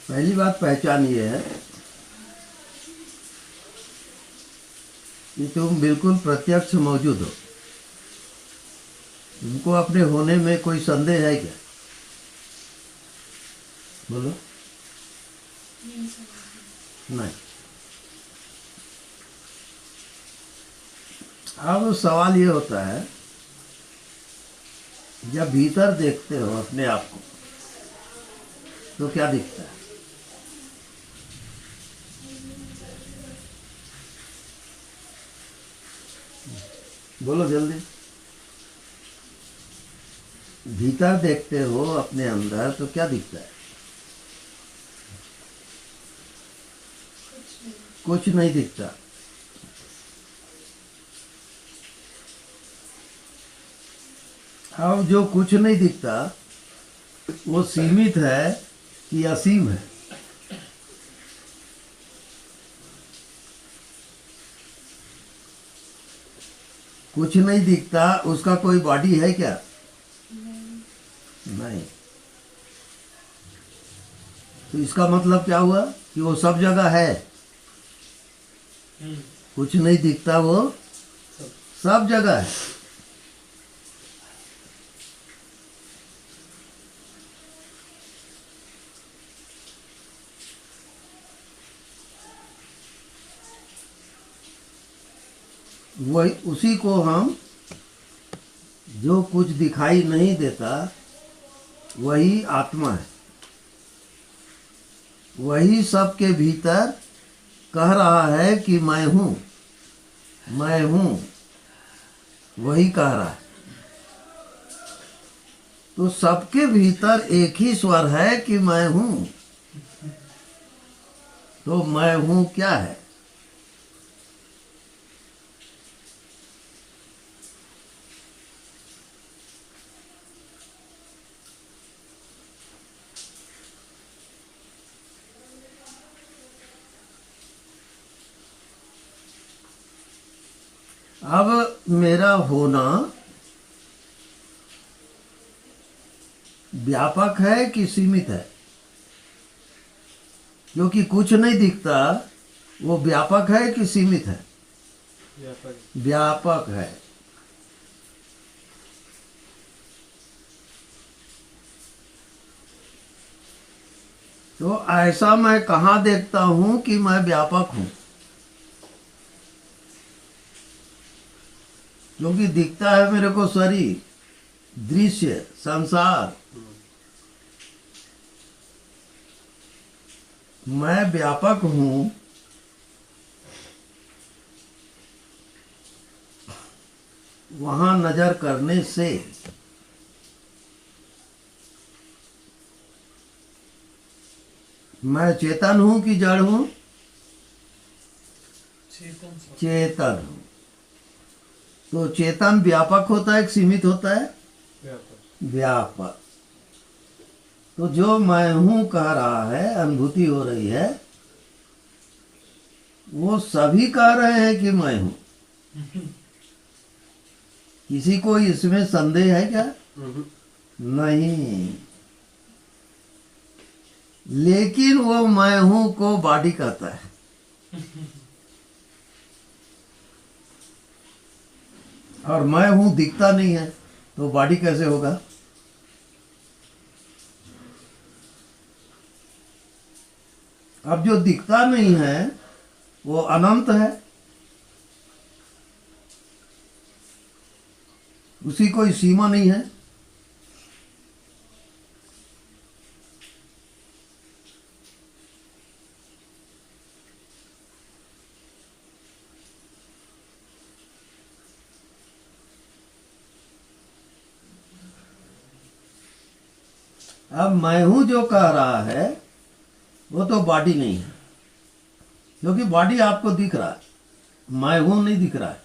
पहली बात पहचान ये है कि तुम बिल्कुल प्रत्यक्ष मौजूद हो। तुमको अपने होने में कोई संदेह है क्या? बोलो। नहीं। अब सवाल ये होता है, जब भीतर देखते हो अपने आप को तो क्या दिखता है? बोलो जल्दी। भीतर देखते हो अपने अंदर तो क्या दिखता है? कुछ नहीं दिखता। अब जो कुछ नहीं दिखता वो सीमित है कि असीम है? कुछ नहीं दिखता, उसका कोई बॉडी है क्या? नहीं। तो इसका मतलब क्या हुआ कि वो सब जगह है। कुछ नहीं दिखता, वो सब जगह है। वही उसी को हम, जो कुछ दिखाई नहीं देता वही आत्मा है। वही सबके भीतर कह रहा है कि मैं हूं, मैं हूं। वही कह रहा है। तो सबके भीतर एक ही स्वर है कि मैं हूं। तो मैं हूं क्या है? अब मेरा होना व्यापक है कि सीमित है? क्योंकि कुछ नहीं दिखता, वो व्यापक है कि सीमित है? व्यापक है। तो ऐसा मैं कहाँ देखता हूं कि मैं व्यापक हूं? क्योंकि दिखता है मेरे को शरीर, दृश्य, संसार। मैं व्यापक हूं वहां नजर करने से। मैं चेतन हूं कि जड़ हूं? चेतन हूं। तो चेतन व्यापक होता है कि सीमित होता है? व्यापक। तो जो मैं हूं कह रहा है, अनुभूति हो रही है, वो सभी कह रहे हैं कि मैं हूं। किसी को इसमें संदेह है क्या? नहीं। लेकिन वो मैं हूं को बॉडी कहता है। और मैं हूं दिखता नहीं है, तो बॉडी कैसे होगा? अब जो दिखता नहीं है वो अनंत है, उसकी कोई सीमा नहीं है। अब मैं हूं जो कह रहा है वो तो बॉडी नहीं है, क्योंकि बॉडी आपको दिख रहा है, मैं हूं नहीं दिख रहा है।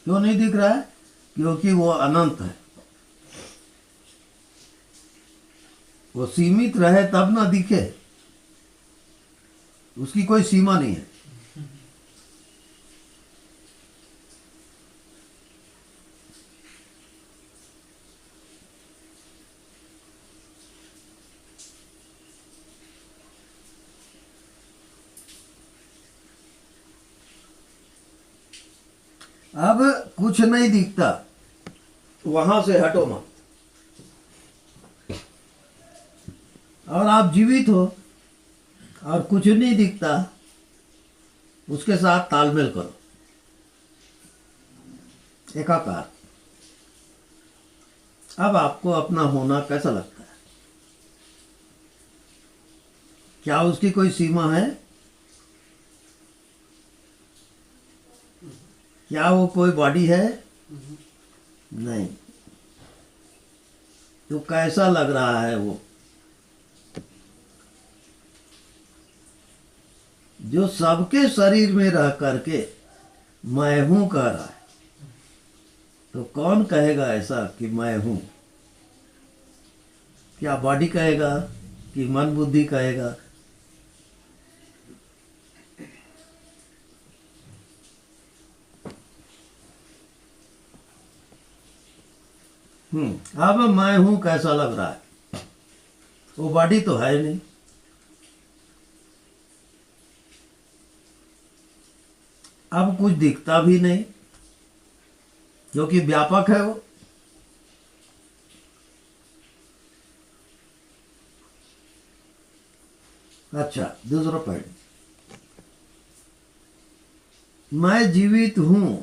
क्यों नहीं दिख रहा है? क्योंकि वो अनंत है। वो सीमित रहे तब ना दिखे, उसकी कोई सीमा नहीं है। अब कुछ नहीं दिखता, वहां से हटो मत। और आप जीवित हो और कुछ नहीं दिखता, उसके साथ तालमेल करो, एकाकार। अब आपको अपना होना कैसा लगता है? क्या उसकी कोई सीमा है? क्या वो कोई बॉडी है? नहीं। तो कैसा लग रहा है वो? जो सबके शरीर में रह करके मैं हूं कह रहा है, तो कौन कहेगा ऐसा कि मैं हूं? क्या बॉडी कहेगा कि मन बुद्धि कहेगा? अब मैं हूं कैसा लग रहा है? वो बॉडी तो है नहीं। अब कुछ दिखता भी नहीं, क्योंकि व्यापक है वो। अच्छा, दूसरा पॉइंट, मैं जीवित हूं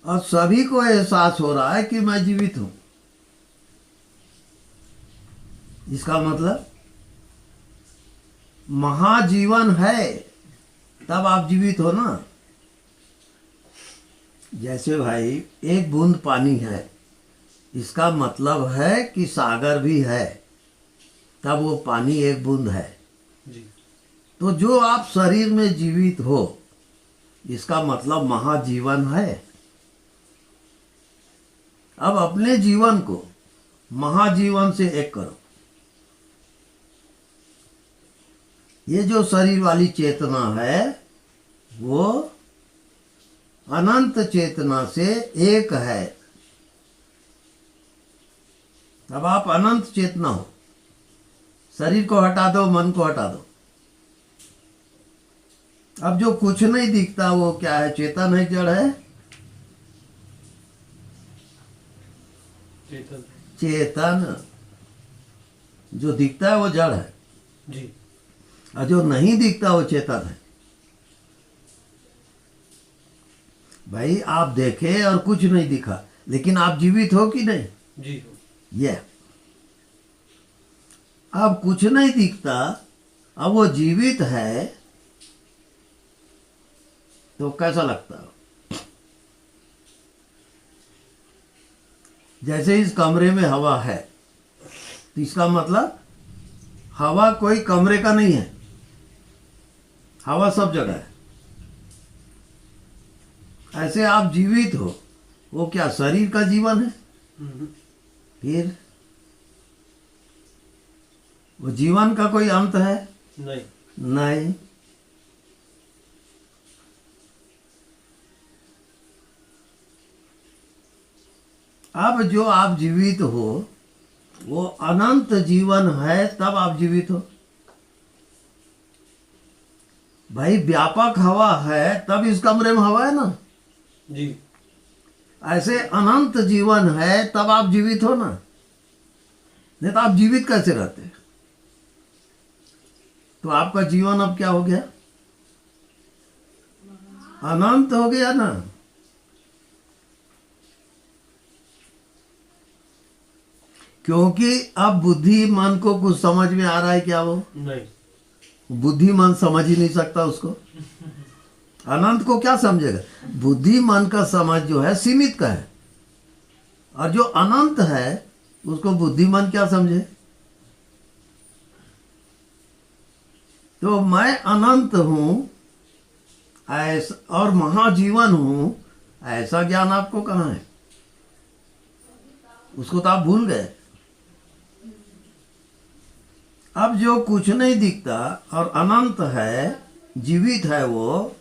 और सभी को एहसास हो रहा है कि मैं जीवित हूं। इसका मतलब महाजीवन है, तब आप जीवित हो ना। जैसे भाई एक बूंद पानी है, इसका मतलब है कि सागर भी है, तब वो पानी एक बूंद है जी। तो जो आप शरीर में जीवित हो, इसका मतलब महाजीवन है। अब अपने जीवन को महाजीवन से एक करो। ये जो शरीर वाली चेतना है वो अनंत चेतना से एक है। अब आप अनंत चेतना हो, शरीर को हटा दो, मन को हटा दो। अब जो कुछ नहीं दिखता वो क्या है? चेतन है, जड़ है? चेतन। चेतन। जो दिखता है वो जड़ है जी, और जो नहीं दिखता वो चेतन है। भाई आप देखे और कुछ नहीं दिखा, लेकिन आप जीवित हो कि नहीं? जी हो। ये अब कुछ नहीं दिखता, अब वो जीवित है, तो कैसा लगता है? जैसे इस कमरे में हवा है, तो इसका मतलब हवा कोई कमरे का नहीं है, हवा सब जगह है। ऐसे आप जीवित हो, वो क्या शरीर का जीवन है? फिर वो जीवन का कोई अंत है? नहीं। नहीं। अब जो आप जीवित हो वो अनंत जीवन है, तब आप जीवित हो। भाई व्यापक हवा है, तब इस कमरे में हवा है ना जी। ऐसे अनंत जीवन है, तब आप जीवित हो ना। नहीं तो आप जीवित कैसे रहते? तो आपका जीवन अब क्या हो गया? अनंत हो गया ना। क्योंकि अब बुद्धि मन को कुछ समझ में आ रहा है क्या? वो नहीं। बुद्धि मन समझ ही नहीं सकता उसको। अनंत को क्या समझेगा? बुद्धि मन का समझ जो है सीमित का है, और जो अनंत है उसको बुद्धि मन क्या समझे? तो मैं अनंत हूं ऐसा और महाजीवन हूं, ऐसा ज्ञान आपको कहाँ है? उसको तो आप भूल गए। अब जो कुछ नहीं दिखता और अनंत है, जीवित है, वो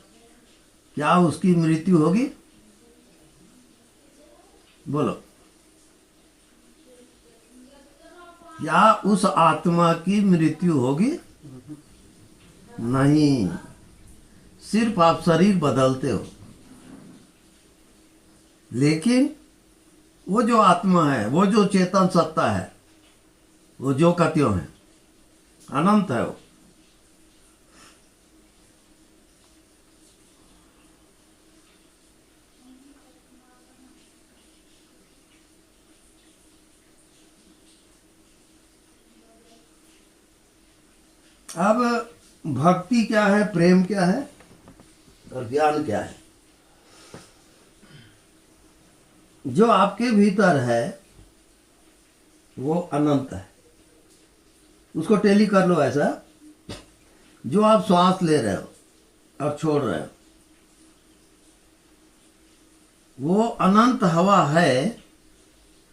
क्या उसकी मृत्यु होगी? बोलो, क्या उस आत्मा की मृत्यु होगी? नहीं। सिर्फ आप शरीर बदलते हो, लेकिन वो जो आत्मा है, वो जो चेतन सत्ता है, वो जो का त्यों है, अनंत है वो। अब भक्ति क्या है, प्रेम क्या है और ज्ञान क्या है? जो आपके भीतर है वो अनंत है। उसको टेली कर लो ऐसा, जो आप श्वास ले रहे हो और छोड़ रहे हो, वो अनंत हवा है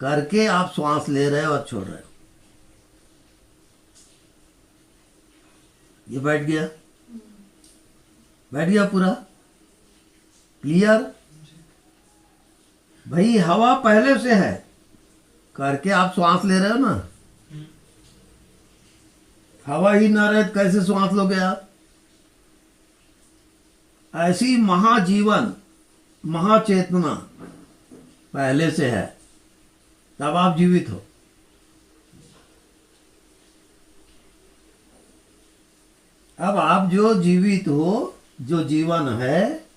करके आप श्वास ले रहे हो और छोड़ रहे हो। ये बैठ गया, बैठ गया पूरा क्लियर? भाई हवा पहले से है करके आप श्वास ले रहे हो ना। हवा ही ना रहे तो कैसे श्वास लोगे आप? ऐसी महाजीवन महाचेतना पहले से है, तब आप जीवित हो। अब आप जो जीवित हो, जो जीवन है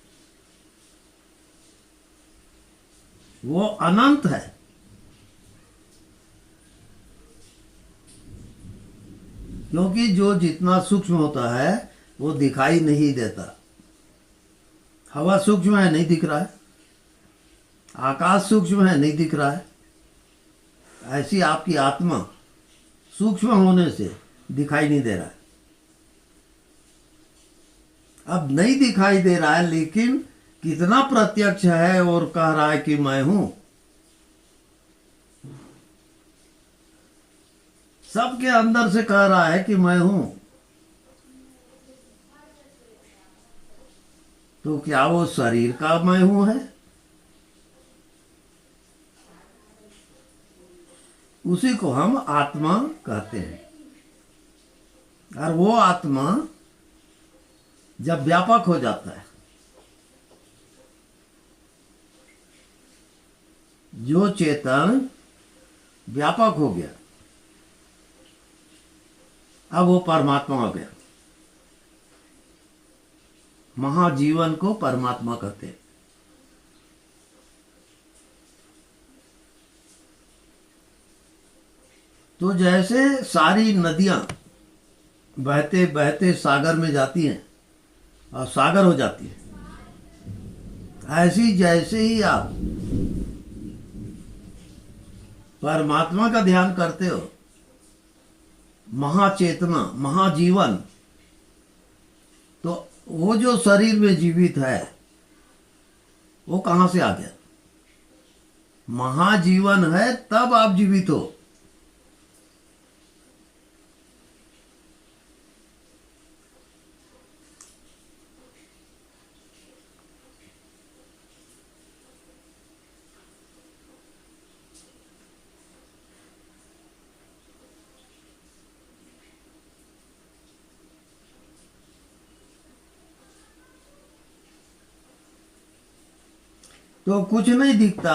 वो अनंत है। क्योंकि जो जितना सूक्ष्म होता है वो दिखाई नहीं देता। हवा सूक्ष्म है, नहीं दिख रहा है। आकाश सूक्ष्म है, नहीं दिख रहा है। ऐसी आपकी आत्मा सूक्ष्म होने से दिखाई नहीं दे रहा है। अब नहीं दिखाई दे रहा है, लेकिन कितना प्रत्यक्ष है और कह रहा है कि मैं हूं। सबके अंदर से कह रहा है कि मैं हूं। तो क्या वो शरीर का मैं हूं है? उसी को हम आत्मा कहते हैं। और वो आत्मा जब व्यापक हो जाता है, जो चेतन व्यापक हो गया, अब वो परमात्मा हो गया। महाजीवन को परमात्मा कहते हैं। तो जैसे सारी नदियां बहते बहते सागर में जाती हैं और सागर हो जाती है, ऐसी जैसे ही आप परमात्मा का ध्यान करते हो, महाचेतना महाजीवन, तो वो जो शरीर में जीवित है वो कहां से आ गया? महाजीवन है तब आप जीवित हो। तो कुछ नहीं दिखता,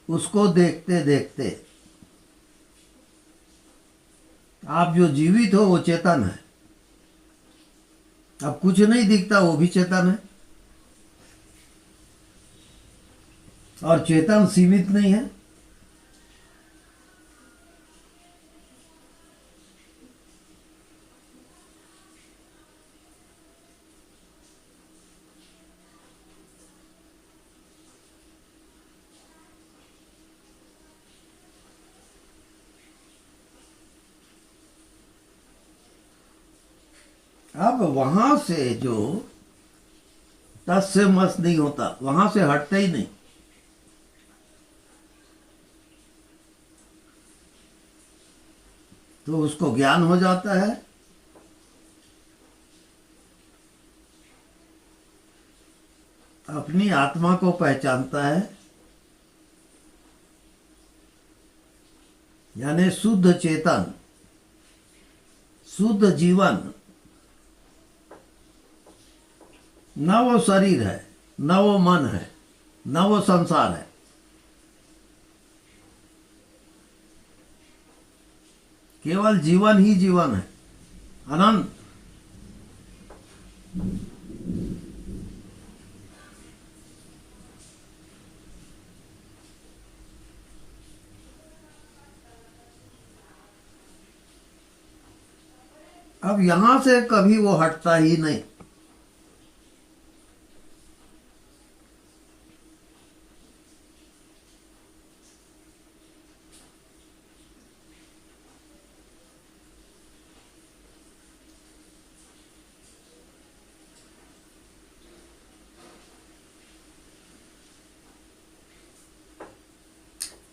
उसको देखते देखते आप जो जीवित हो वो चेतन है। अब कुछ नहीं दिखता, वो भी चेतन है। और चेतन सीमित नहीं है। अब वहां से जो तस से मस नहीं होता, वहां से हटते ही नहीं। तो उसको ज्ञान हो जाता है। अपनी आत्मा को पहचानता है, यानी शुद्ध चेतन शुद्ध जीवन, न वो शरीर है, न वो मन है, न वो संसार है। केवल जीवन ही जीवन है, अनंत। अब यहां से कभी वो हटता ही नहीं।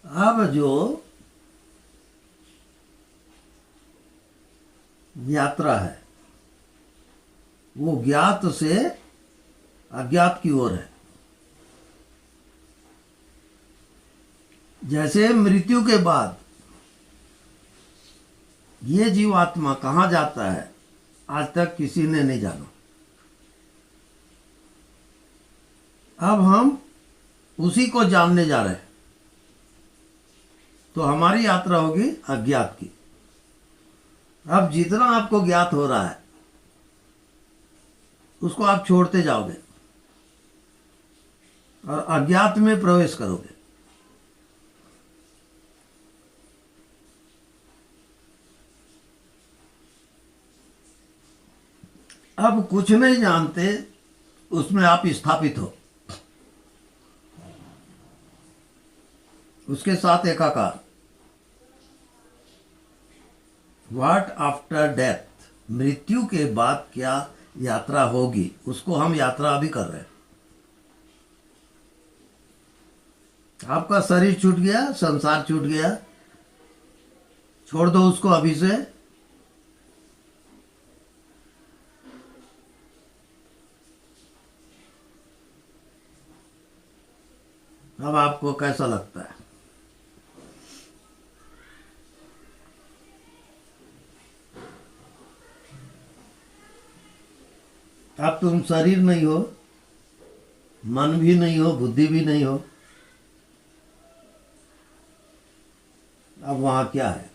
अब जो यात्रा है वो ज्ञात से अज्ञात की ओर है। जैसे मृत्यु के बाद ये जीवात्मा कहाँ जाता है, आज तक किसी ने नहीं जाना। अब हम उसी को जानने जा रहे हैं, तो हमारी यात्रा होगी अज्ञात की। अब जितना आपको ज्ञात हो रहा है उसको आप छोड़ते जाओगे और अज्ञात में प्रवेश करोगे। अब कुछ नहीं जानते, उसमें आप स्थापित हो, उसके साथ एकाकार। व्हाट आफ्टर डेथ, मृत्यु के बाद क्या यात्रा होगी, उसको हम यात्रा अभी कर रहे हैं। आपका शरीर छूट गया, संसार छूट गया, छोड़ दो उसको अभी से। अब आपको कैसा लगता है? अब तुम शरीर नहीं हो, मन भी नहीं हो, बुद्धि भी नहीं हो। अब वहां क्या है?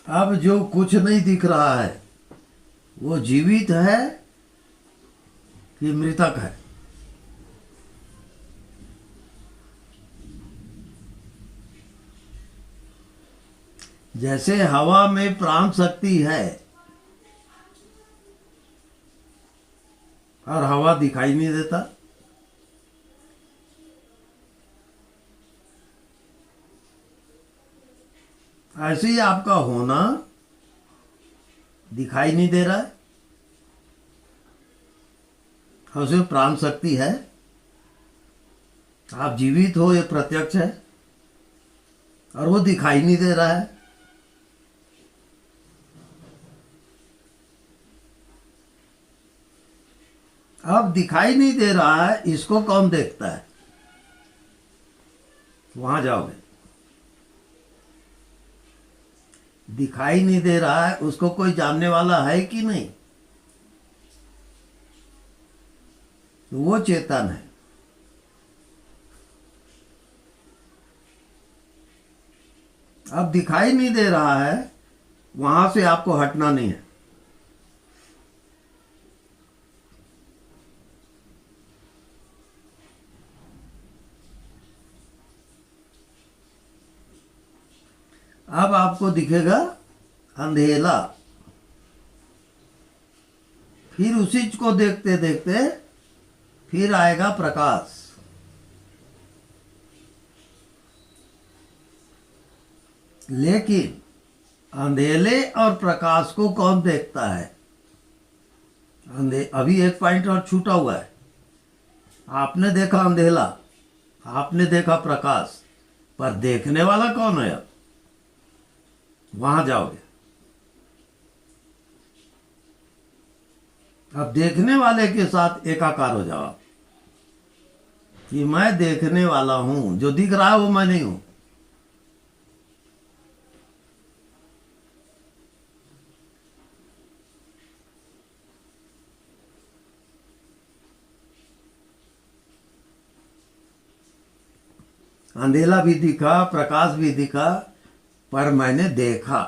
अब जो कुछ नहीं दिख रहा है वो जीवित है कि मृतक है? जैसे हवा में प्राण शक्ति है और हवा दिखाई नहीं देता, ऐसे ही आपका होना दिखाई नहीं दे रहा है और उसमें प्राण शक्ति है। आप जीवित हो ये प्रत्यक्ष है और वो दिखाई नहीं दे रहा है। अब दिखाई नहीं दे रहा है, इसको कौन देखता है? वहां जाओगे। दिखाई नहीं दे रहा है, उसको कोई जानने वाला है कि नहीं? तो वो चेतन है। अब दिखाई नहीं दे रहा है, वहां से आपको हटना नहीं है। अब आपको दिखेगा अंधेला, फिर उसी को देखते देखते फिर आएगा प्रकाश। लेकिन अंधेले और प्रकाश को कौन देखता है? अभी एक पॉइंट और छूटा हुआ है। आपने देखा अंधेला, आपने देखा प्रकाश, पर देखने वाला कौन है? अब वहां जाओगे। अब देखने वाले के साथ एकाकार हो जाओ। कि मैं देखने वाला हूं, जो दिख रहा है वो मैं नहीं हूं। अंधेला भी दिखा, प्रकाश भी दिखा, पर मैंने देखा।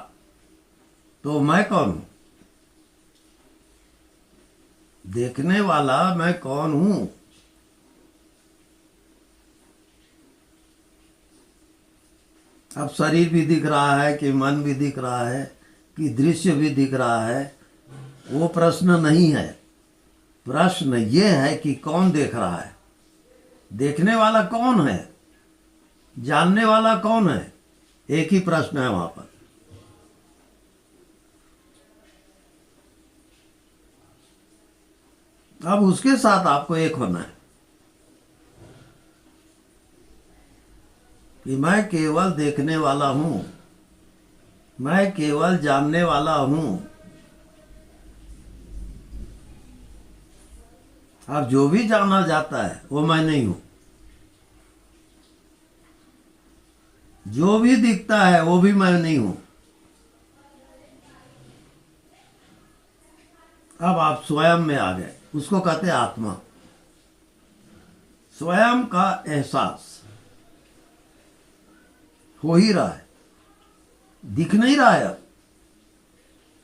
तो मैं कौन हूं? देखने वाला मैं कौन हूं? अब शरीर भी दिख रहा है कि मन भी दिख रहा है कि दृश्य भी दिख रहा है, वो प्रश्न नहीं है। प्रश्न ये है कि कौन देख रहा है, देखने वाला कौन है, जानने वाला कौन है। एक ही प्रश्न है वहां पर। अब उसके साथ आपको एक होना है कि मैं केवल देखने वाला हूं, मैं केवल जानने वाला हूं। अब जो भी जाना जाता है वो मैं नहीं हूं। जो भी दिखता है वो भी मैं नहीं हूं। अब आप स्वयं में आ गए, उसको कहते हैं आत्मा। स्वयं का एहसास हो ही रहा है, दिख नहीं रहा है अब,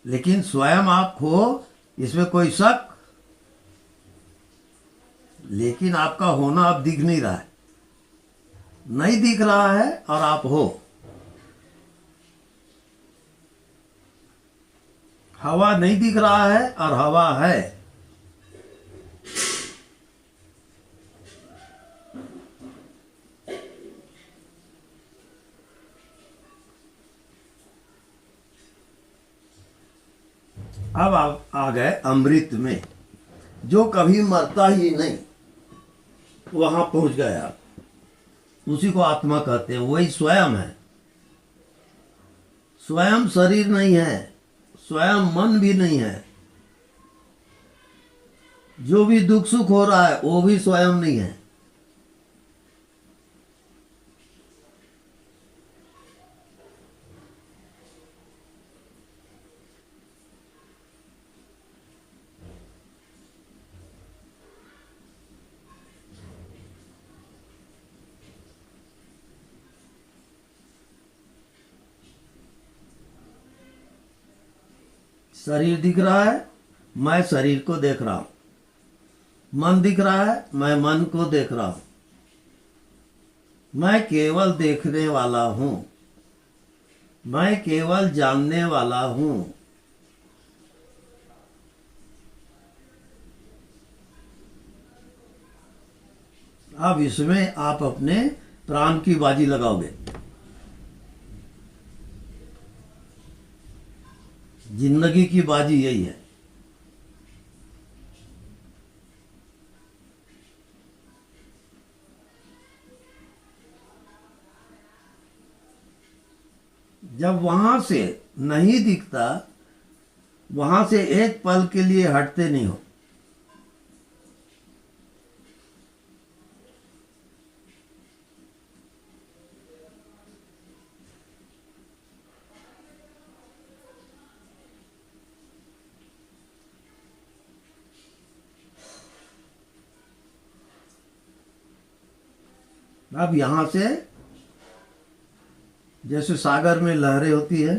लेकिन स्वयं आप हो, इसमें कोई शक। लेकिन आपका होना अब दिख नहीं रहा है, नहीं दिख रहा है और आप हो। हवा नहीं दिख रहा है और हवा है। अब आप आ गए अमृत में, जो कभी मरता ही नहीं, वहां पहुंच गए आप। उसी को आत्मा कहते हैं, वही स्वयं है। स्वयं शरीर नहीं है, स्वयं मन भी नहीं है। जो भी दुख सुख हो रहा है वो भी स्वयं नहीं है। शरीर दिख रहा है, मैं शरीर को देख रहा हूं। मन दिख रहा है, मैं मन को देख रहा हूं। मैं केवल देखने वाला हूं, मैं केवल जानने वाला हूं। अब इसमें आप अपने प्राण की बाजी लगाओगे। जिंदगी की बाजी यही है। जब वहां से नहीं दिखता, वहां से एक पल के लिए हटते नहीं हो। अब यहां से जैसे सागर में लहरें होती है,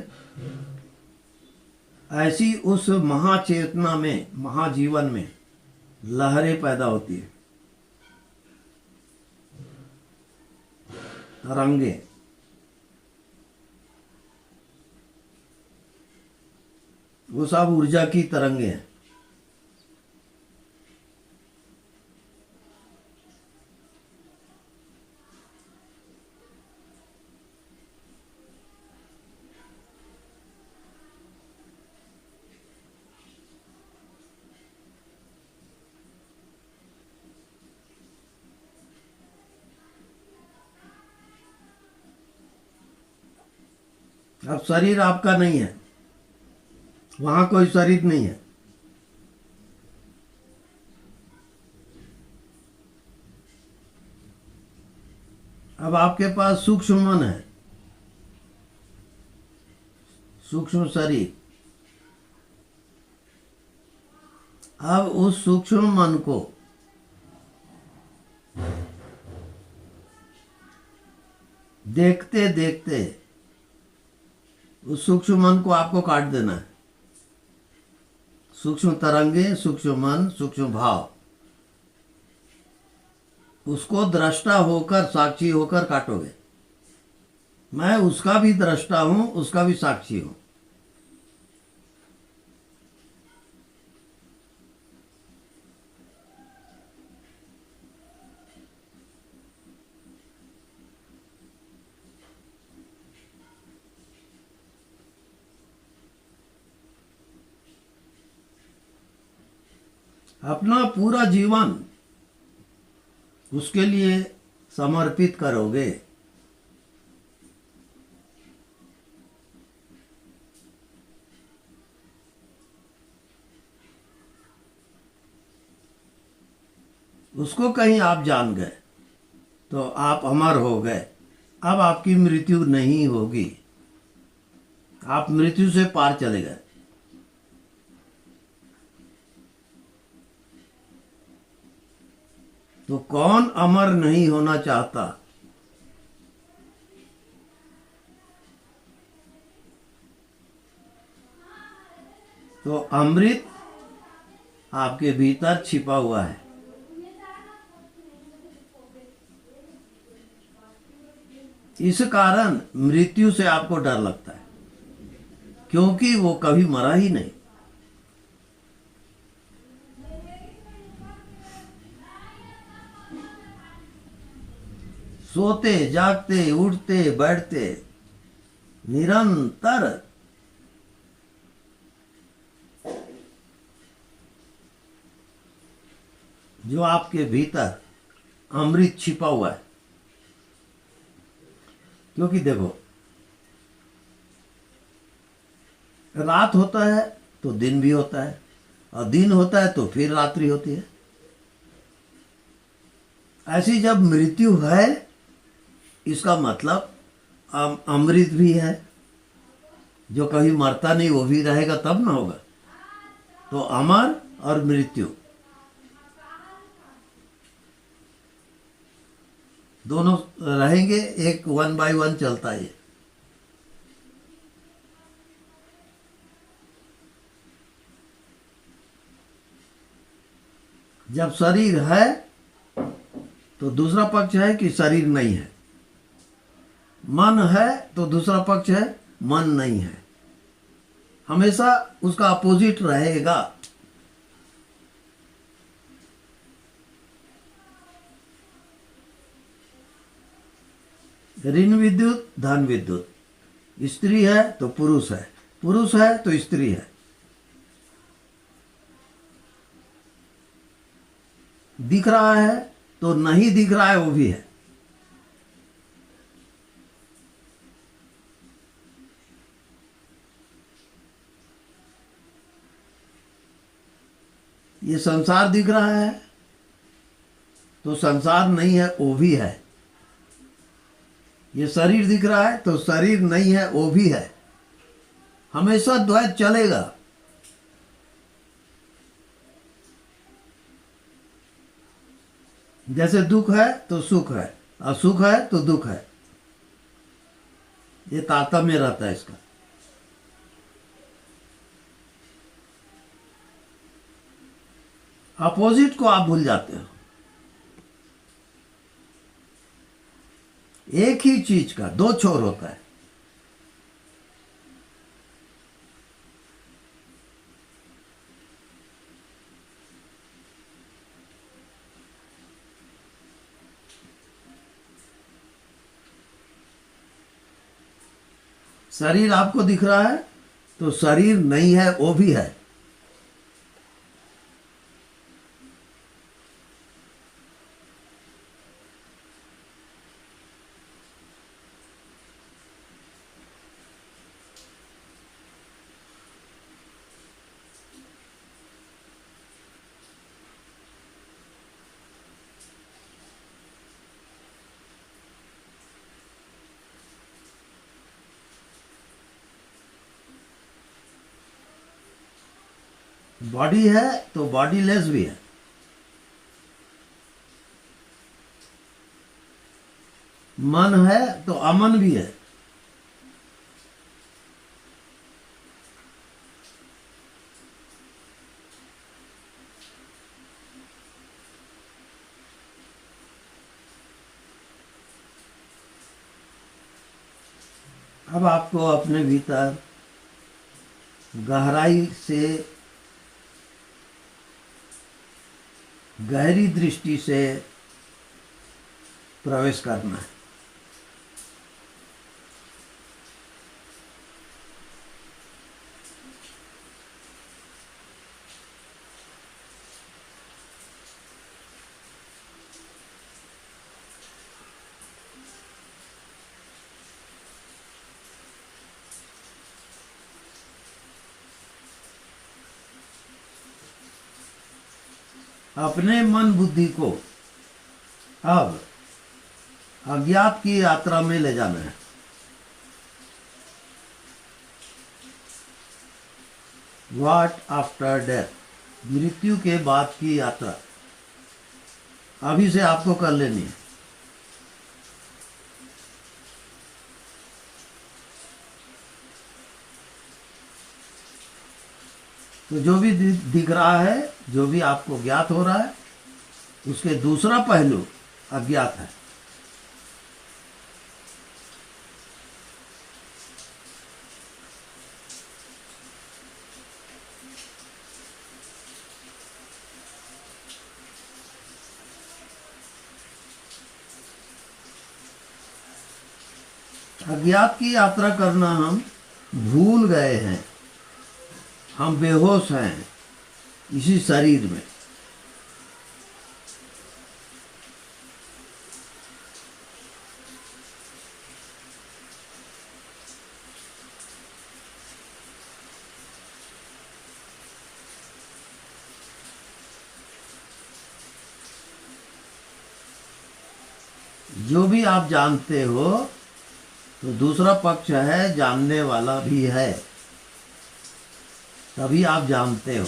ऐसी उस महाचेतना में, महाजीवन में लहरें पैदा होती है, तरंगे। वो सब ऊर्जा की तरंगे हैं। अब शरीर आपका नहीं है, वहां कोई शरीर नहीं है। अब आपके पास सूक्ष्म मन है, सूक्ष्म शरीर। अब उस सूक्ष्म मन को देखते देखते उस सूक्ष्म मन को आपको काट देना है। सूक्ष्म तरंगे, सूक्ष्म मन, सूक्ष्म भाव, उसको दृष्टा होकर, साक्षी होकर काटोगे। मैं उसका भी दृष्टा हूं, उसका भी साक्षी हूं। अपना पूरा जीवन उसके लिए समर्पित करोगे। उसको कहीं आप जान गए तो आप अमर हो गए। अब आपकी मृत्यु नहीं होगी, आप मृत्यु से पार चले गए। तो कौन अमर नहीं होना चाहता? तो अमृत आपके भीतर छिपा हुआ है। इस कारण मृत्यु से आपको डर लगता है, क्योंकि वो कभी मरा ही नहीं। सोते जागते उठते बैठते निरंतर जो आपके भीतर अमृत छिपा हुआ है। क्योंकि देखो, रात होता है तो दिन भी होता है, और दिन होता है तो फिर रात्रि होती है। ऐसी जब मृत्यु है, इसका मतलब अमृत भी है, जो कभी मरता नहीं वो भी रहेगा, तब ना होगा। तो अमर और मृत्यु दोनों रहेंगे, एक वन बाय वन चलता है। जब शरीर है तो दूसरा पक्ष है कि शरीर नहीं है। मन है तो दूसरा पक्ष है मन नहीं है। हमेशा उसका अपोजिट रहेगा। ऋण विद्युत, धन विद्युत। स्त्री है तो पुरुष है, पुरुष है तो स्त्री है। दिख रहा है तो नहीं दिख रहा है, वो भी है। ये संसार दिख रहा है तो संसार नहीं है, वो भी है। ये शरीर दिख रहा है तो शरीर नहीं है, वो भी है। हमेशा द्वैत चलेगा। जैसे दुख है तो सुख है, और सुख है तो दुख है। ये तारतम्य रहता है इसका। अपोजिट को आप भूल जाते हो। एक ही चीज का दो छोर होता है। शरीर आपको दिख रहा है तो शरीर नहीं है, वो भी है। बॉडी है तो बॉडीलेस भी है। मन है तो अमन भी है। अब आपको अपने भीतर गहराई से, गहरी दृष्टि से प्रवेश करना है। अपने मन बुद्धि को अब अज्ञात की यात्रा में ले जाना है। व्हाट आफ्टर डेथ, मृत्यु के बाद की यात्रा अभी से आपको कर लेनी है। तो जो भी दिख रहा है, जो भी आपको ज्ञात हो रहा है, उसके दूसरा पहलू अज्ञात है। अज्ञात की यात्रा करना हम भूल गए हैं। हम बेहोश हैं इसी शरीर में। जो भी आप जानते हो, तो दूसरा पक्ष है, जानने वाला भी है, तभी आप जानते हो।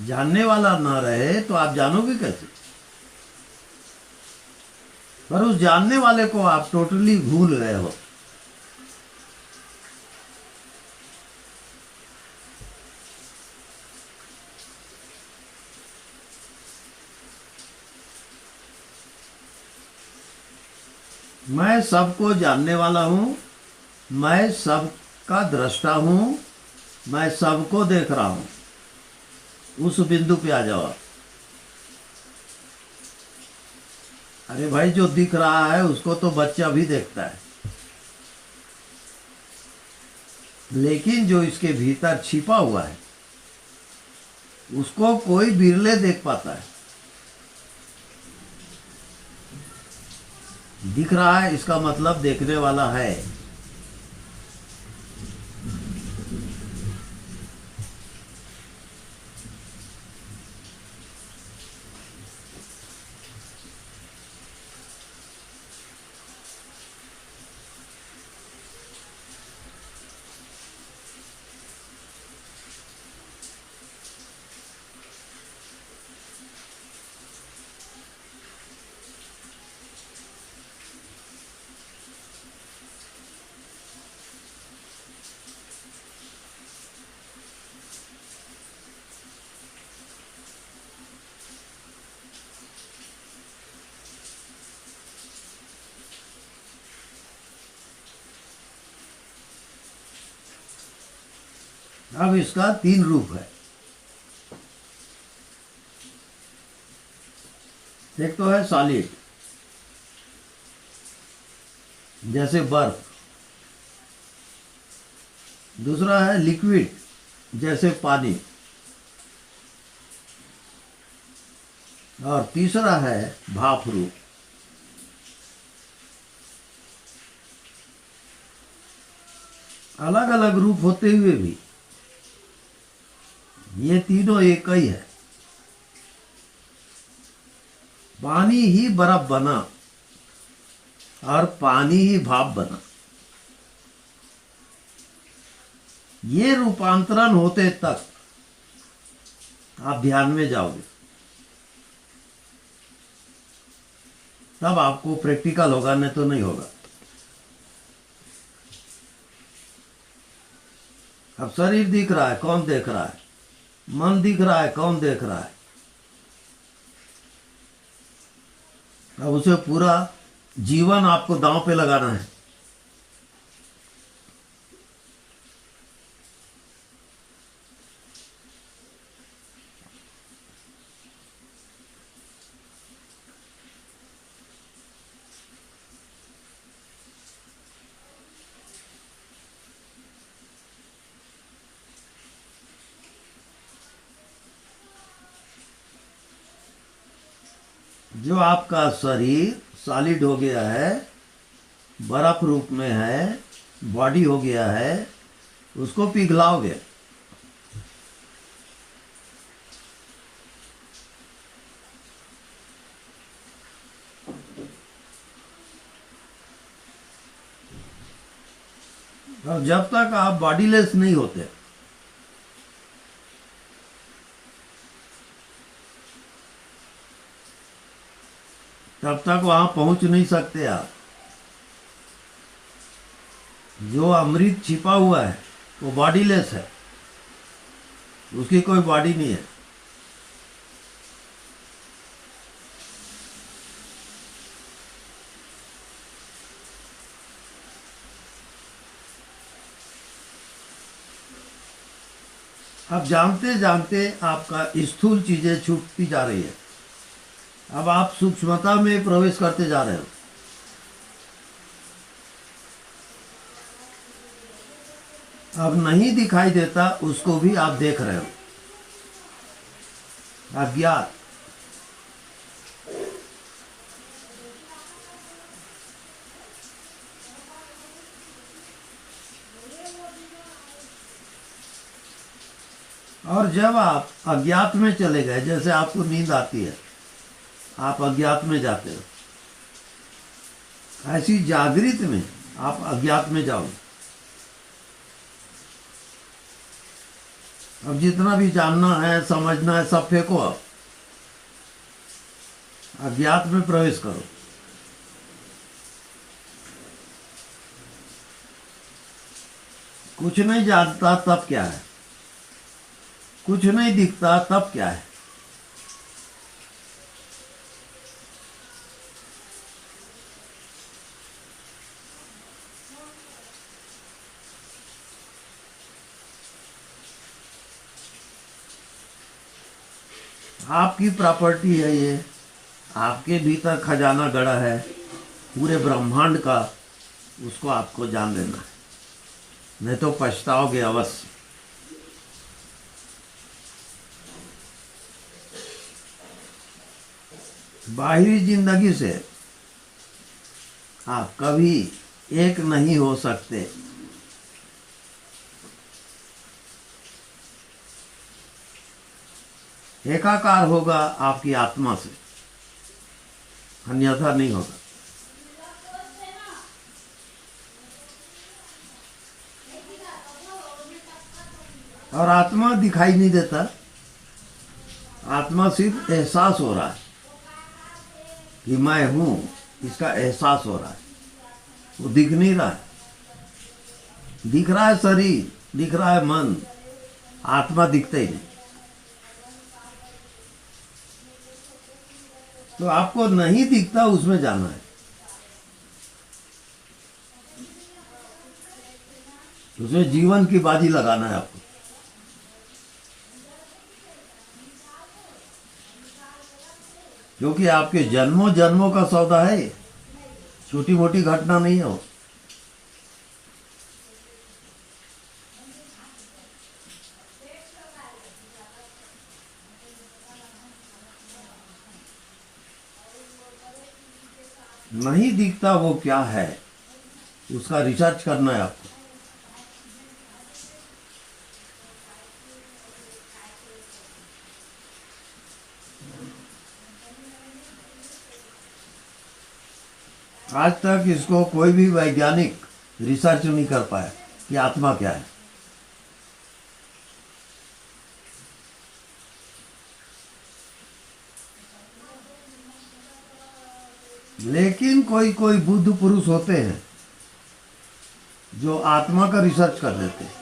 जानने वाला ना रहे तो आप जानोगे कैसे? पर उस जानने वाले को आप टोटली भूल गए हो। मैं सबको जानने वाला हूं, मैं सबका दृष्टा हूं, मैं सबको देख रहा हूं। उस बिंदु पे आ जाओ। अरे भाई, जो दिख रहा है उसको तो बच्चा भी देखता है, लेकिन जो इसके भीतर छिपा हुआ है उसको कोई बिरले देख पाता है। दिख रहा है इसका मतलब देखने वाला है। अब इसका 3 रूप है। एक तो है सॉलिड, जैसे बर्फ। दूसरा है लिक्विड, जैसे पानी। और तीसरा है भाप रूप। अलग अलग रूप होते हुए भी ये तीनों एक ही है। पानी ही बर्फ बना और पानी ही भाप बना। ये रूपांतरण होते तक आप ध्यान में जाओगे, तब आपको प्रैक्टिकल होगा, नहीं तो नहीं होगा। अब शरीर दिख रहा है, कौन देख रहा है? मन दिख रहा है, कौन देख रहा है? अब उसे पूरा जीवन आपको दांव पे लगाना है। जो आपका शरीर सॉलिड हो गया है, बर्फ रूप में है, बॉडी हो गया है, उसको पिघलाओगे। और जब तक आप बॉडीलेस नहीं होते, तब तक वहां पहुंच नहीं सकते आप। जो अमृत छिपा हुआ है वो बॉडीलेस है, उसकी कोई बॉडी नहीं है। अब जानते जानते आपका स्थूल चीजें छूटती जा रही है। अब आप सूक्ष्मता में प्रवेश करते जा रहे हो। अब नहीं दिखाई देता, उसको भी आप देख रहे हो। अज्ञात। और जब आप अज्ञात में चले गए, जैसे आपको नींद आती है, आप अज्ञात में जाते हो, ऐसी जागृत में आप अज्ञात में जाओगे। अब जितना भी जानना है, समझना है, सब फेंको। अब अज्ञात में प्रवेश करो। कुछ नहीं जानता तब क्या है, कुछ नहीं दिखता तब क्या है। आपकी प्रॉपर्टी है ये, आपके भीतर खजाना गड़ा है पूरे ब्रह्मांड का, उसको आपको जान लेना है, नहीं तो पछताओगे अवश्य। बाहरी जिंदगी से आप कभी एक नहीं हो सकते। एकाकार होगा आपकी आत्मा से, अन्यथा नहीं होगा। और आत्मा दिखाई नहीं देता, आत्मा सिर्फ एहसास हो रहा है कि मैं हूं, इसका एहसास हो रहा है। वो दिख नहीं रहा है। दिख रहा है शरीर, दिख रहा है मन, आत्मा दिखते ही नहीं। तो आपको नहीं दिखता, उसमें जाना है। उसमें जीवन की बाजी लगाना है आपको। क्योंकि आपके जन्मों जन्मों का सौदा है, छोटी मोटी घटना नहीं है वो। नहीं दिखता वो क्या है, उसका रिसर्च करना है आपको। आज तक इसको कोई भी वैज्ञानिक रिसर्च नहीं कर पाया कि आत्मा क्या है। लेकिन कोई कोई बुद्ध पुरुष होते हैं जो आत्मा का रिसर्च कर देते हैं,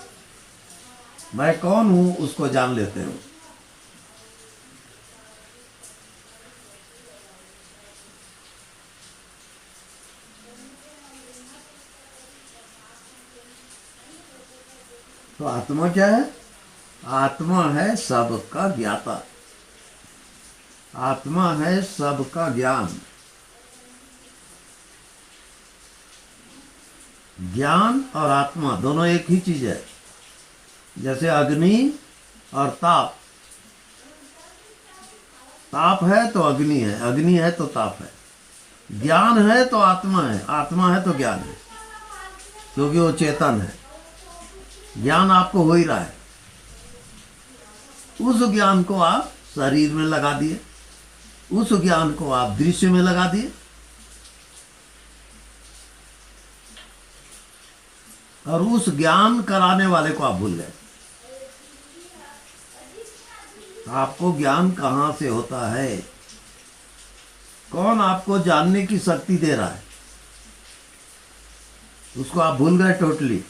मैं कौन हूं उसको जान लेते हो। तो आत्मा क्या है? आत्मा है सबका ज्ञाता, आत्मा है सबका ज्ञान। ज्ञान और आत्मा दोनों एक ही चीज है। जैसे अग्नि और ताप, ताप है तो अग्नि है, अग्नि है तो ताप है। ज्ञान है तो आत्मा है, आत्मा है तो ज्ञान है, क्योंकि वो चेतन है। ज्ञान आपको हो ही रहा है, उस ज्ञान को आप शरीर में लगा दिए, उस ज्ञान को आप दृश्य में लगा दिए, और उस ज्ञान कराने वाले को आप भूल गए। आपको ज्ञान कहां से होता है? कौन आपको जानने की शक्ति दे रहा है? उसको आप भूल गए टोटली।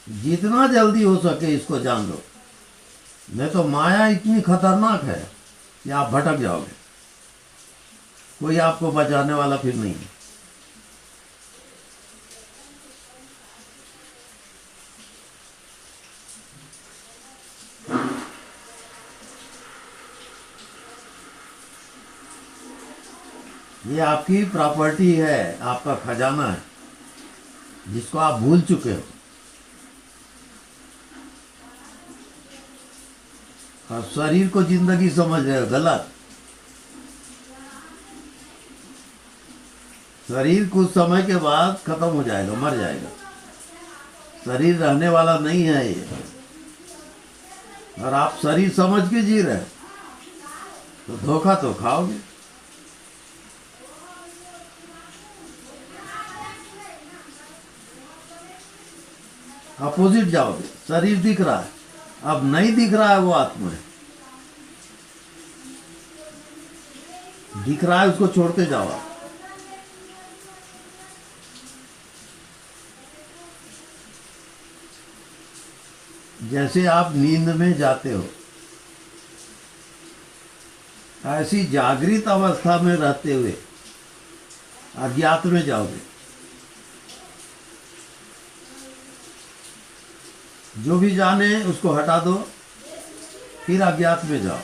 जितना जल्दी हो सके इसको जान लो, नहीं तो माया इतनी खतरनाक है कि आप भटक जाओगे, कोई आपको बचाने वाला फिर नहीं है। ये आपकी प्रॉपर्टी है, आपका खजाना है, जिसको आप भूल चुके हो। और शरीर को जिंदगी समझ रहे हो, गलत। शरीर कुछ समय के बाद खत्म हो जाएगा, मर जाएगा। शरीर रहने वाला नहीं है ये। और आप शरीर समझ के जी रहे तो धोखा तो खाओगे। अपोजिट जाओगे। शरीर दिख रहा है, अब नहीं दिख रहा है, वो आत्मा है। दिख रहा है उसको छोड़ते जाओ आप। जैसे आप नींद में जाते हो, ऐसी जागृत अवस्था में रहते हुए अज्ञात में जाओगे। जो भी जाने उसको हटा दो, फिर अज्ञात में जाओ।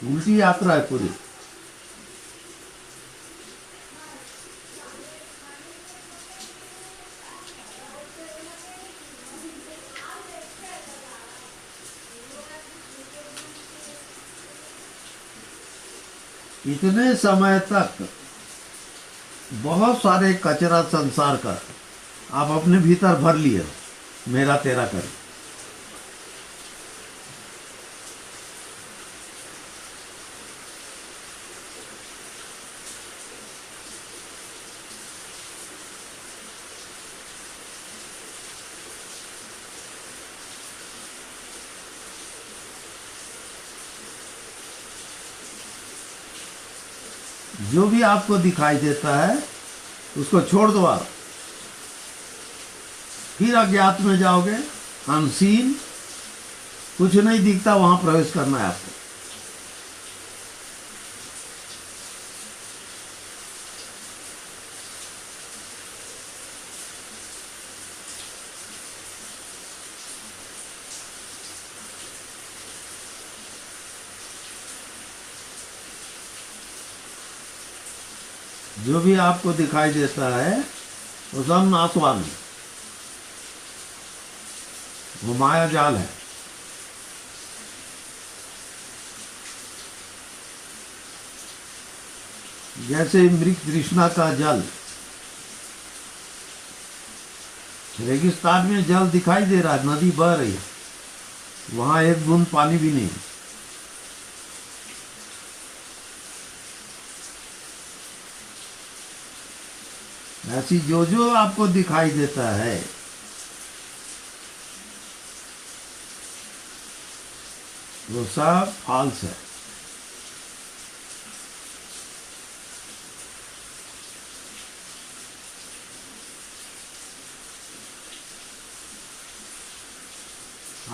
उल्टी यात्रा है पूरी। इतने समय तक बहुत सारे कचरा संसार का आप अपने भीतर भर लिए, मेरा तेरा कर। जो भी आपको दिखाई देता है उसको छोड़ दो आप, फिर अज्ञात में जाओगे। अनसीन, कुछ नहीं दिखता, वहां प्रवेश करना है आपको। जो भी आपको दिखाई देता है वो सब नासवान है, वो माया जाल है। जैसे मृग तृष्णा का जल, रेगिस्तान में जल दिखाई दे रहा है, नदी बह रही है, वहां एक बूंद पानी भी नहीं। ऐसी जो जो आपको दिखाई देता है वो सब फॉल्स है।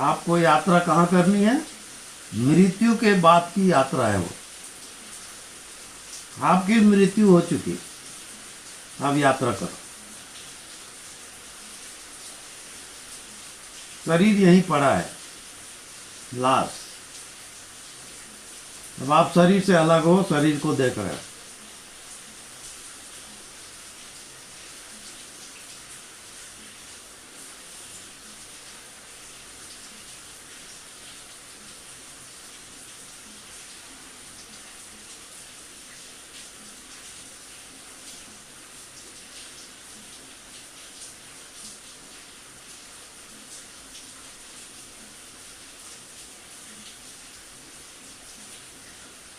आपको यात्रा कहाँ करनी है? मृत्यु के बाद की यात्रा है वो। आपकी मृत्यु हो चुकी, अब यात्रा करो। शरीर यहीं पड़ा है लाश। अब आप शरीर से अलग हो, शरीर को देख रहे हो।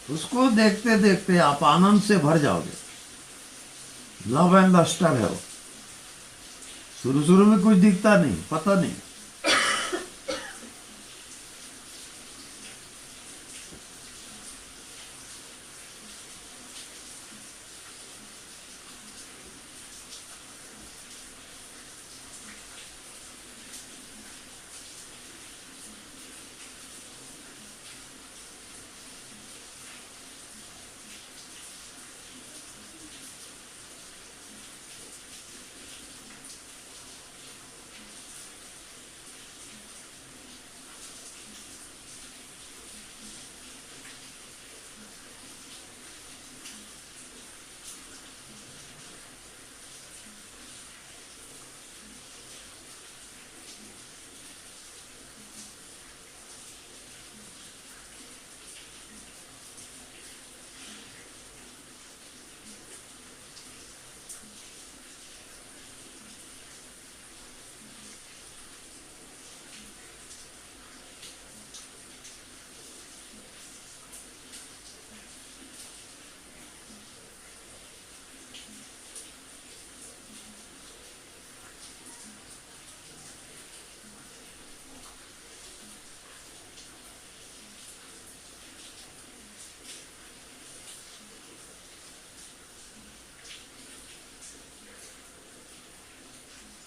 उसको देखते देखते आप आनंद से भर जाओगे। लव एंड लस्टर है वो। शुरू शुरू में कुछ दिखता नहीं, पता नहीं।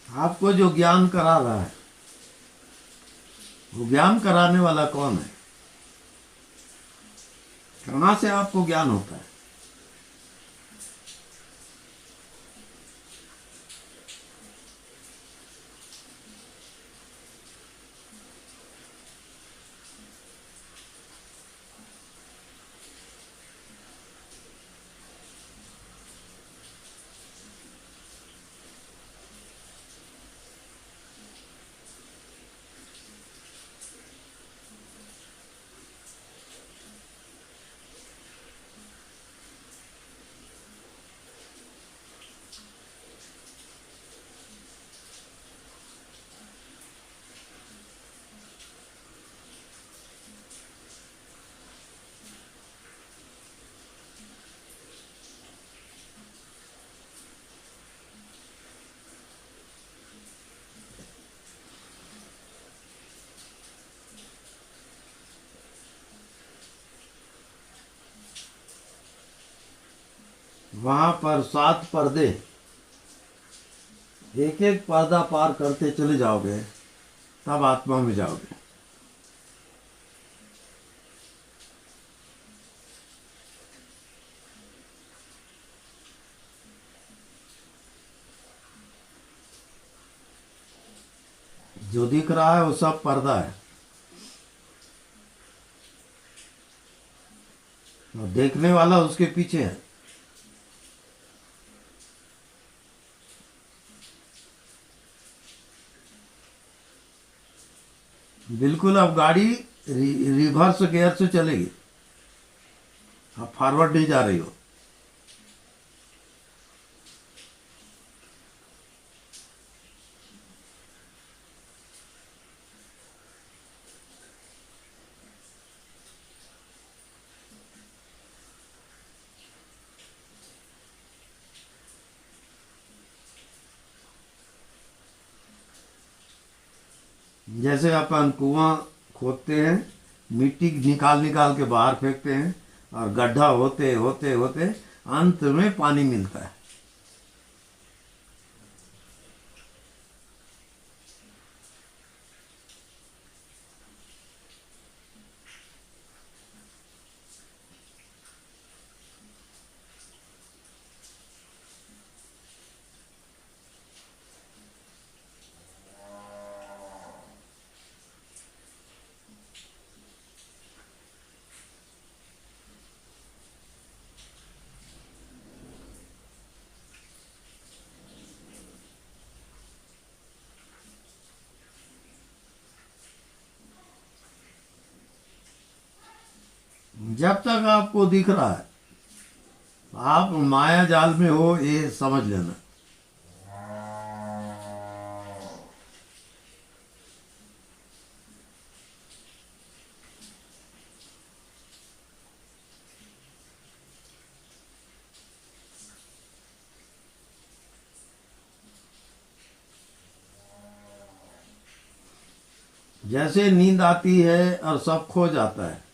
आपको जो ज्ञान करा रहा है, वो ज्ञान कराने वाला कौन है? कहाँ से आपको ज्ञान होता है? वहां पर 7 पर्दे, एक एक पर्दा पार करते चले जाओगे, तब आत्मा में जाओगे। जो दिख रहा है वो सब पर्दा है, और देखने वाला उसके पीछे है। बिल्कुल अब गाड़ी रिवर्स गियर से चलेगी, आप फॉरवर्ड नहीं जा रही हो। जैसे अपन कुआं खोदते हैं, मिट्टी निकाल निकाल के बाहर फेंकते हैं, और गड्ढा होते होते होते अंत में पानी मिलता है। जब तक आपको दिख रहा है आप माया जाल में हो, ये समझ लेना। जैसे नींद आती है और सब खो जाता है,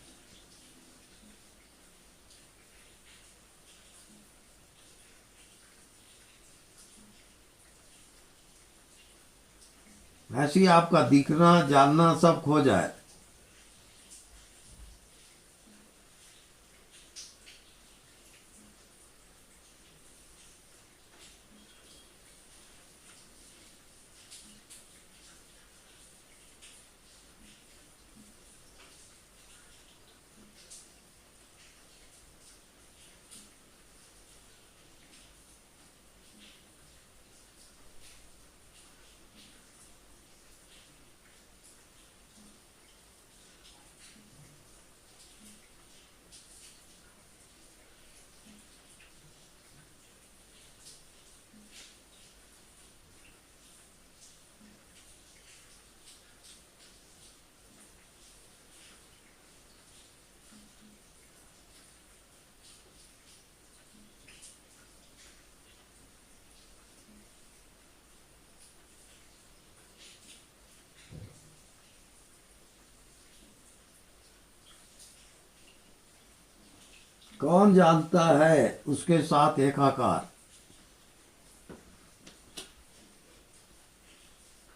ऐसे ही आपका दिखना जानना सब खो जाए। कौन जानता है उसके साथ एकाकार,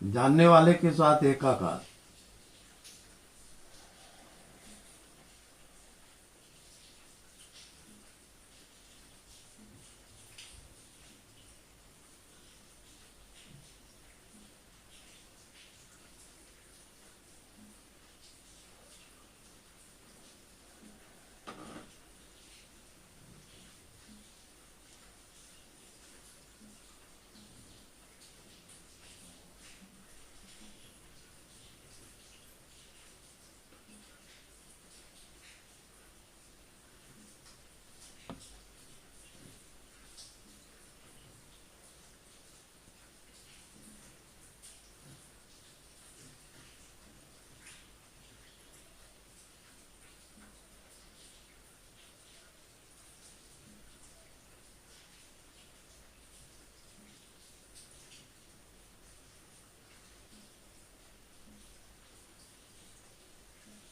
जानने वाले के साथ एकाकार।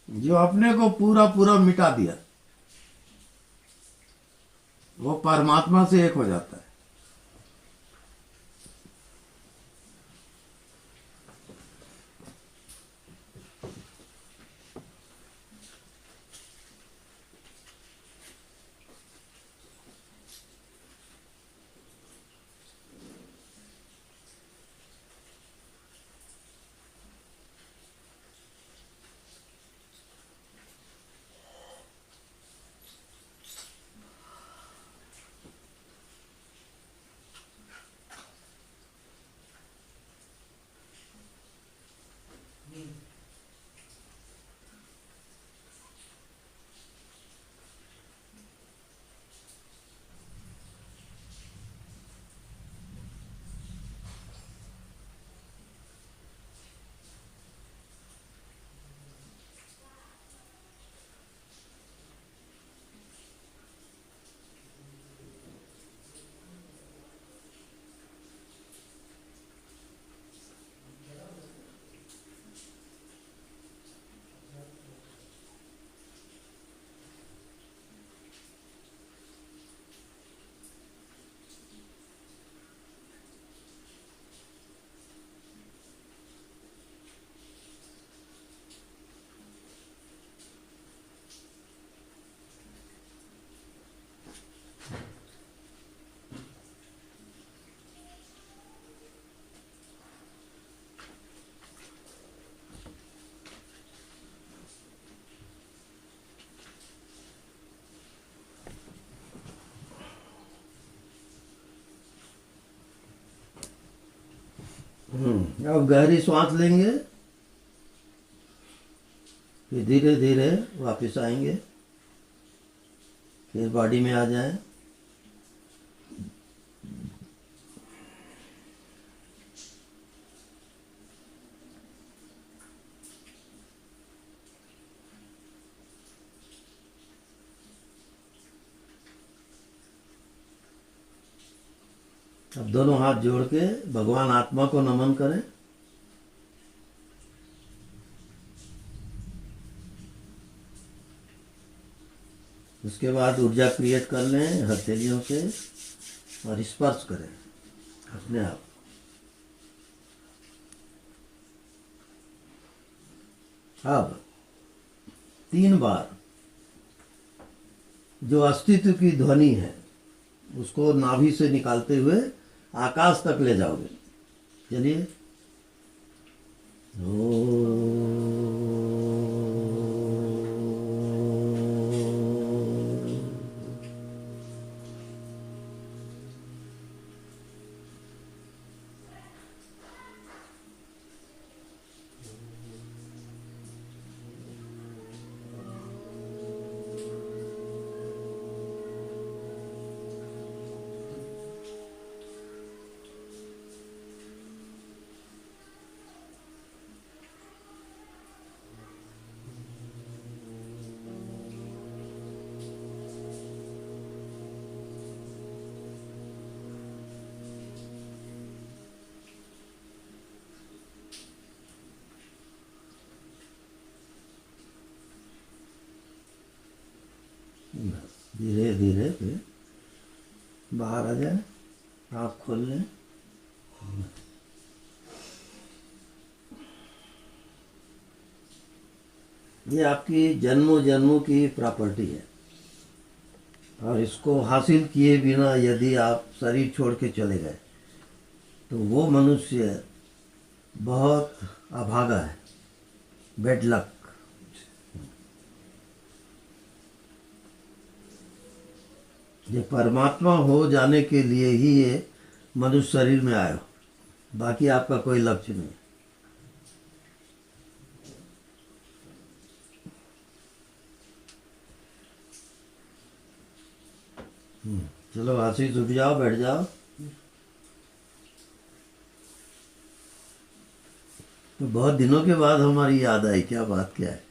जो अपने को पूरा पूरा मिटा दिया वो परमात्मा से एक हो जाता है। अब गहरी सांस लेंगे, फिर धीरे धीरे वापस आएंगे, फिर बॉडी में आ जाए। अब दोनों हाथ जोड़ के भगवान आत्मा को नमन करें। उसके बाद ऊर्जा क्रिएट कर लें हथेलियों से और स्पर्श करें अपने आप। अब 3 बार जो अस्तित्व की ध्वनि है उसको नाभि से निकालते हुए आकाश तक ले जाओगे। चलिए। धीरे धीरे फिर बाहर आ जाए, आँख खोल लें। ये आपकी जन्मों जन्मों की प्रॉपर्टी है और इसको हासिल किए बिना यदि आप शरीर छोड़ के चले गए तो वो मनुष्य बहुत अभागा है, बेड लक। ये परमात्मा हो जाने के लिए ही ये मनुष्य शरीर में आया, बाकी आपका कोई लक्ष्य नहीं। चलो आशीष उठ जाओ, बैठ जाओ। तो बहुत दिनों के बाद हमारी याद आई, क्या बात क्या है।